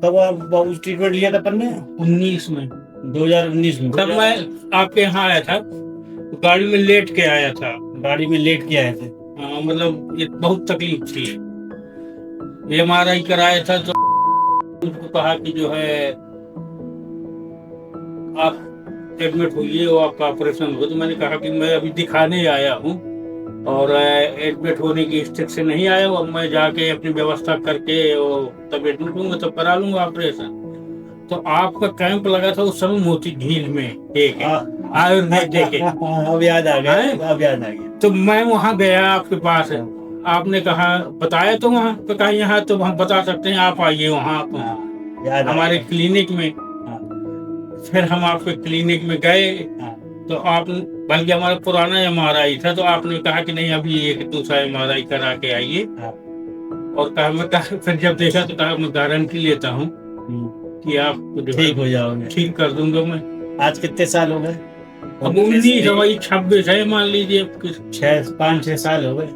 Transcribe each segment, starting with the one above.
तब आप उस ट्रीटमेंट लिया था अपन ने 19 में, 2019 में। तब मैं आपके यहाँ आया था, गाड़ी में लेट के आया था। गाड़ी में लेट के आए थे। हाँ, मतलब ये बहुत तकलीफ थी। MRI कराया था तो उनको कहा कि जो है आप एडमिट होइए और आपका ऑपरेशन हो। तो मैंने कहा कि मैं अभी दिखाने आया हूँ और एडमिट होने की स्थिति से नहीं आया हूँ। अब मैं जाके अपनी व्यवस्था करके और तब एडमिट हूँ, तब करा लूंगा ऑपरेशन। तो आपका कैंप लगा था उस समय मोती झील में, एक आयुर्वेदिक के। अब याद आ गया, अब याद आ गया। तो मैं वहां गया आपके पास, आपने कहा बताया तो वहां तो कहा यहाँ तो हम बता सकते हैं, आप आइए वहां हमारे क्लिनिक में। फिर हम आपके क्लिनिक में गए तो आप, बल्कि हमारा पुराना MRI था, तो आपने कहा कि नहीं अभी एक दूसरा MRI करा के आइए। और कहा मैं फिर जब देखा तो कहा मैं गारंटी लेता हूँ कि आप ठीक हो जाओगे, ठीक कर दूंगा मैं। आज कितने साल हो गए? अब 19 है, मान लीजिए 5-6 साल हो गए।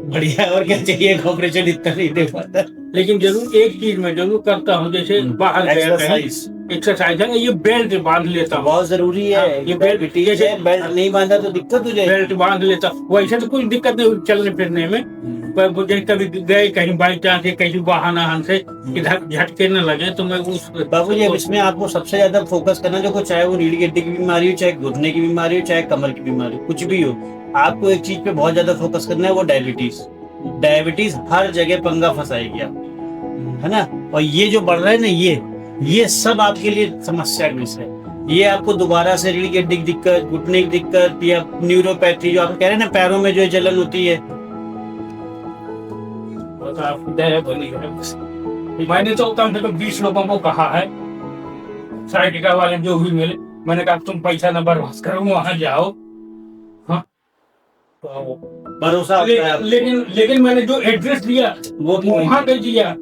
बढ़िया, और क्या चाहिए? ऑपरेशन इतना नहीं दे पाता। लेकिन जरूर एक चीज मैं जरूर करता हूँ, जैसे बाहर गया कहीं एक्सरसाइज है, ये बेल्ट बांध लेता हूँ, बहुत जरूरी है। ये बेल्ट, जैसे बेल्ट नहीं बांधा तो दिक्कत हो जाएगी। बेल्ट बांध लेता, वैसे तो कोई दिक्कत नहीं चलने फिरने में, पर मुझे कभी गए कहीं बाई चांस कहीं वाहन से इधर झटके न लगे तो मैं उस बाबूजी इसमें आपको सबसे ज्यादा फोकस करना, जो चाहे वो रीढ़ की हड्डी की बीमारी हो, चाहे घुटने की बीमारी हो, चाहे कमर की बीमारी हो, कुछ भी हो, आपको एक चीज पे बहुत ज्यादा फोकस करना है, वो डायबिटीज हर जगह पंगा फंसाएगी आप, है ना। और ये जो बढ़ रहा है ना, ये सब आपके लिए समस्या का विषय है। ये आपको दोबारा से रीढ़ की हड्डी की दिक्कत, घुटने की दिक्कत या न्यूरोपैथी, जो आप कह रहे हैं ना पैरों में जो जलन होती है, तो आपकी दया बनी है। मैंने तो कम से कम 20 लोगों को कहा है, साइकिल वाले जो भी मिले, मैंने कहा तुम पैसा न बर्बाद करो, वहां जाओ। हाँ, तो भरोसा लेकिन मैंने जो एड्रेस दिया वो वहां दे दिया,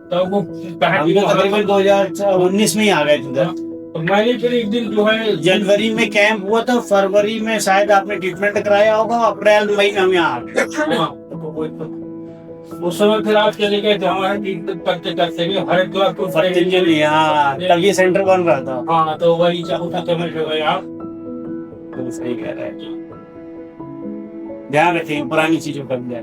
तो वो तकरीबन 2019 में ही आ गए थे। तो मैंने फिर एक दिन जो है जनवरी में कैंप हुआ था, फरवरी में शायद आपने ट्रीटमेंट कराया होगा, अप्रैल मई में हम यहाँ आ गए। उस समय फिर आप चले गए थे हमारे ट्रीटमेंट करते करते भी हरिद्वार को तब ये सेंटर बन रहा था। हाँ, तो वही चाहता था मैं जो है आप तो सही कह रहे हैं। ध्यान रखेंगे पुरानी चीजों का भी।